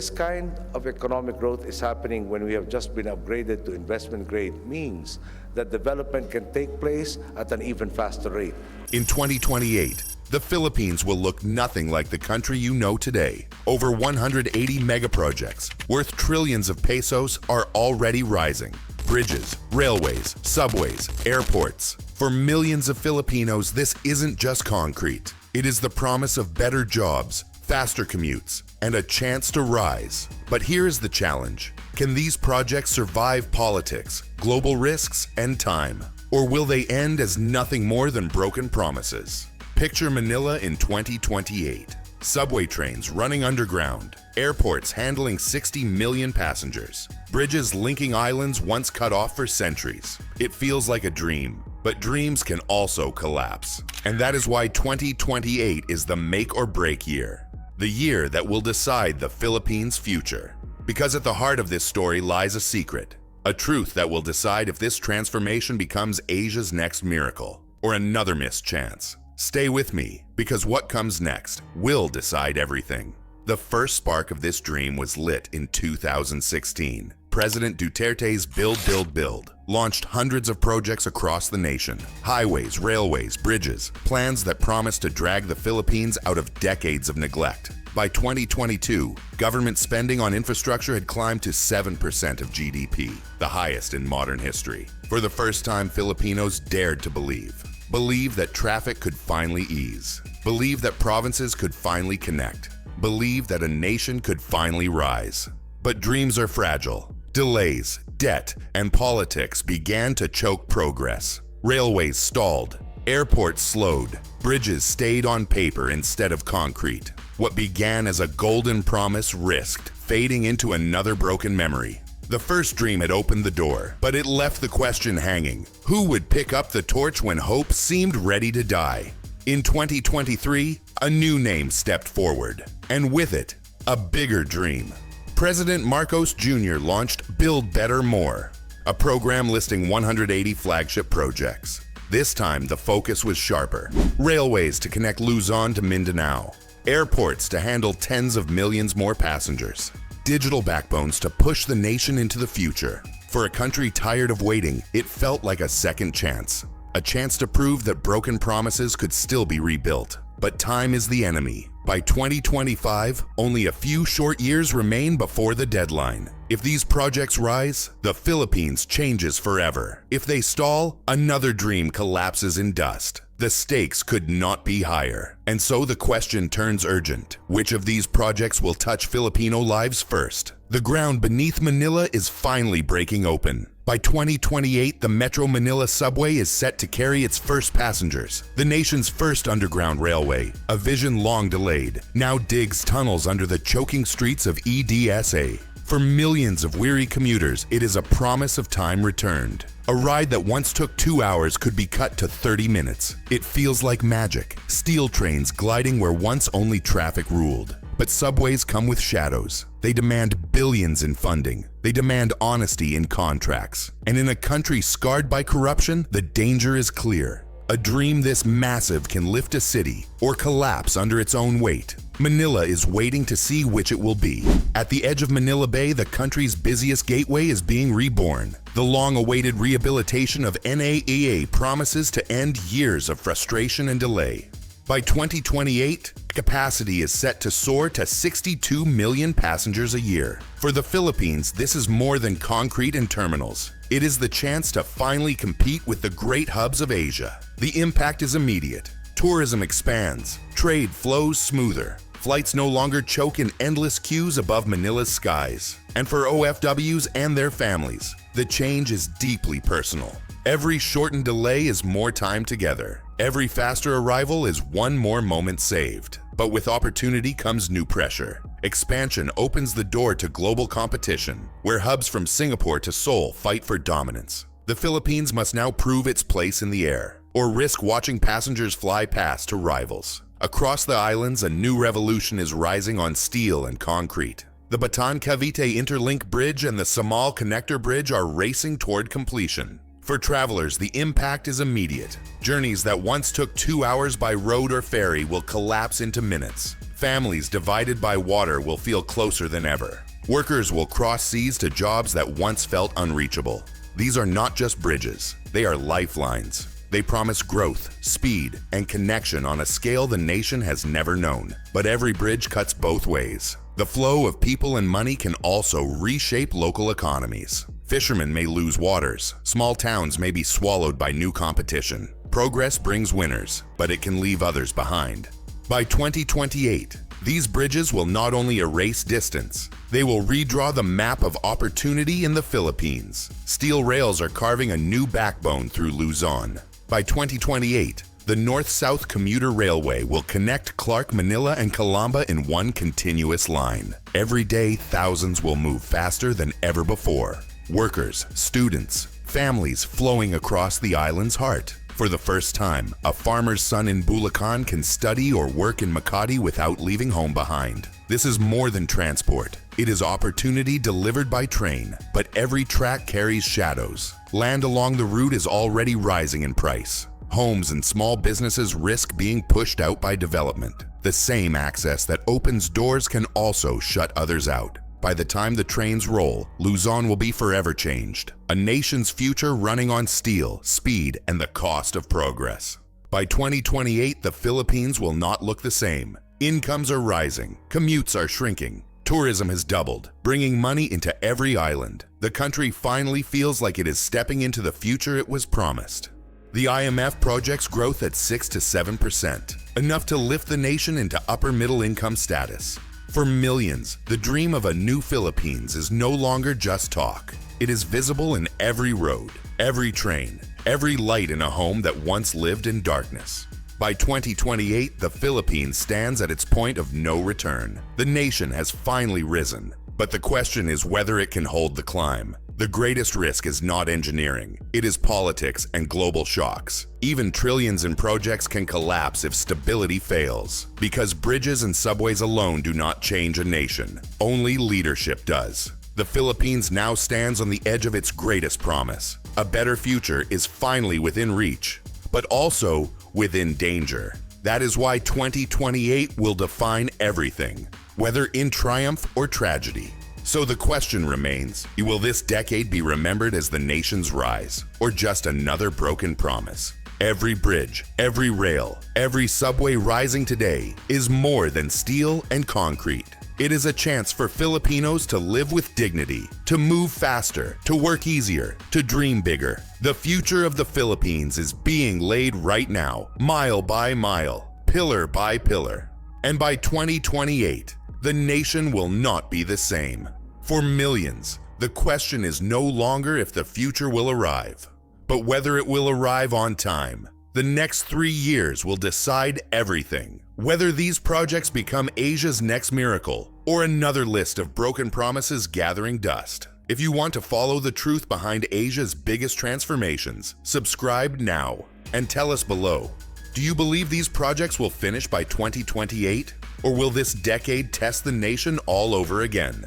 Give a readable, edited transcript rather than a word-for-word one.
This kind of economic growth is happening when we have just been upgraded to investment grade, means that development can take place at an even faster rate. In 2028, the Philippines will look nothing like the country you know today. Over 180 megaprojects worth trillions of pesos are already rising. Bridges, railways, subways, airports. For millions of Filipinos, this isn't just concrete. It is the promise of better jobs, faster commutes, and a chance to rise. But here's the challenge. Can these projects survive politics, global risks, and time? Or will they end as nothing more than broken promises? Picture Manila in 2028. Subway trains running underground, airports handling 60 million passengers, bridges linking islands once cut off for centuries. It feels like a dream, but dreams can also collapse. And that is why 2028 is the make or break year. The year that will decide the Philippines' future. Because at the heart of this story lies a secret, a truth that will decide if this transformation becomes Asia's next miracle or another missed chance. Stay with me, because what comes next will decide everything. The first spark of this dream was lit in 2016. President Duterte's Build launched hundreds of projects across the nation. Highways, railways, bridges, plans that promised to drag the Philippines out of decades of neglect. By 2022, government spending on infrastructure had climbed to 7% of GDP, the highest in modern history. For the first time, Filipinos dared to believe. Believe that traffic could finally ease. Believe that provinces could finally connect. Believe that a nation could finally rise. But dreams are fragile. Delays, debt, and politics began to choke progress. Railways stalled. Airports slowed. Bridges stayed on paper instead of concrete. What began as a golden promise risked fading into another broken memory. The first dream had opened the door, but it left the question hanging. Who would pick up the torch when hope seemed ready to die? In 2023, a new name stepped forward, and with it, a bigger dream. President Marcos Jr. launched Build Better More, a program listing 180 flagship projects. This time, the focus was sharper. Railways to connect Luzon to Mindanao. Airports to handle tens of millions more passengers. Digital backbones to push the nation into the future. For a country tired of waiting, it felt like a second chance. A chance to prove that broken promises could still be rebuilt. But time is the enemy. By 2025, only a few short years remain before the deadline. If these projects rise, the Philippines changes forever. If they stall, another dream collapses in dust. The stakes could not be higher. And so the question turns urgent. Which of these projects will touch Filipino lives first? The ground beneath Manila is finally breaking open. By 2028, the Metro Manila subway is set to carry its first passengers. The nation's first underground railway, a vision long delayed, now digs tunnels under the choking streets of EDSA. For millions of weary commuters, it is a promise of time returned. A ride that once took 2 hours could be cut to 30 minutes. It feels like magic. Steel trains gliding where once only traffic ruled. But subways come with shadows. They demand billions in funding. They demand honesty in contracts. And in a country scarred by corruption, the danger is clear. A dream this massive can lift a city or collapse under its own weight. Manila is waiting to see which it will be. At the edge of Manila Bay, the country's busiest gateway is being reborn. The long-awaited rehabilitation of NAEA promises to end years of frustration and delay. By 2028, capacity is set to soar to 62 million passengers a year. For the Philippines, this is more than concrete and terminals. It is the chance to finally compete with the great hubs of Asia. The impact is immediate. Tourism expands. Trade flows smoother. Flights no longer choke in endless queues above Manila's skies. And for OFWs and their families, the change is deeply personal. Every shortened delay is more time together. Every faster arrival is one more moment saved. But with opportunity comes new pressure. Expansion opens the door to global competition, where hubs from Singapore to Seoul fight for dominance. The Philippines must now prove its place in the air, or risk watching passengers fly past to rivals. Across the islands, a new revolution is rising on steel and concrete. The Bataan-Cavite Interlink Bridge and the Samal Connector Bridge are racing toward completion. For travelers, the impact is immediate. Journeys that once took 2 hours by road or ferry will collapse into minutes. Families divided by water will feel closer than ever. Workers will cross seas to jobs that once felt unreachable. These are not just bridges, they are lifelines. They promise growth, speed, and connection on a scale the nation has never known. But every bridge cuts both ways. The flow of people and money can also reshape local economies. Fishermen may lose waters. Small towns may be swallowed by new competition. Progress brings winners, but it can leave others behind. By 2028, these bridges will not only erase distance, they will redraw the map of opportunity in the Philippines. Steel rails are carving a new backbone through Luzon. By 2028, the North-South Commuter Railway will connect Clark, Manila, and Calamba in one continuous line. Every day, thousands will move faster than ever before. Workers, students, families flowing across the island's heart. For the first time, a farmer's son in Bulacan can study or work in Makati without leaving home behind. This is more than transport. It is opportunity delivered by train, but every track carries shadows. Land along the route is already rising in price. Homes and small businesses risk being pushed out by development. The same access that opens doors can also shut others out. By the time the trains roll, Luzon will be forever changed. A nation's future running on steel, speed, and the cost of progress. By 2028, the Philippines will not look the same. Incomes are rising, commutes are shrinking. Tourism has doubled, bringing money into every island. The country finally feels like it is stepping into the future it was promised. The IMF projects growth at 6 to 7%, enough to lift the nation into upper middle income status. For millions, the dream of a new Philippines is no longer just talk. It is visible in every road, every train, every light in a home that once lived in darkness. By 2028, the Philippines stands at its point of no return. The nation has finally risen, but the question is whether it can hold the climb. The greatest risk is not engineering, it is politics and global shocks. Even trillions in projects can collapse if stability fails. Because bridges and subways alone do not change a nation, only leadership does. The Philippines now stands on the edge of its greatest promise. A better future is finally within reach, but also within danger. That is why 2028 will define everything, whether in triumph or tragedy. So the question remains, will this decade be remembered as the nation's rise, or just another broken promise? Every bridge, every rail, every subway rising today is more than steel and concrete. It is a chance for Filipinos to live with dignity, to move faster, to work easier, to dream bigger. The future of the Philippines is being laid right now, mile by mile, pillar by pillar. And by 2028, the nation will not be the same. For millions, the question is no longer if the future will arrive, but whether it will arrive on time. The next 3 years will decide everything. Whether these projects become Asia's next miracle or another list of broken promises gathering dust. If you want to follow the truth behind Asia's biggest transformations, subscribe now and tell us below. Do you believe these projects will finish by 2028? Or will this decade test the nation all over again?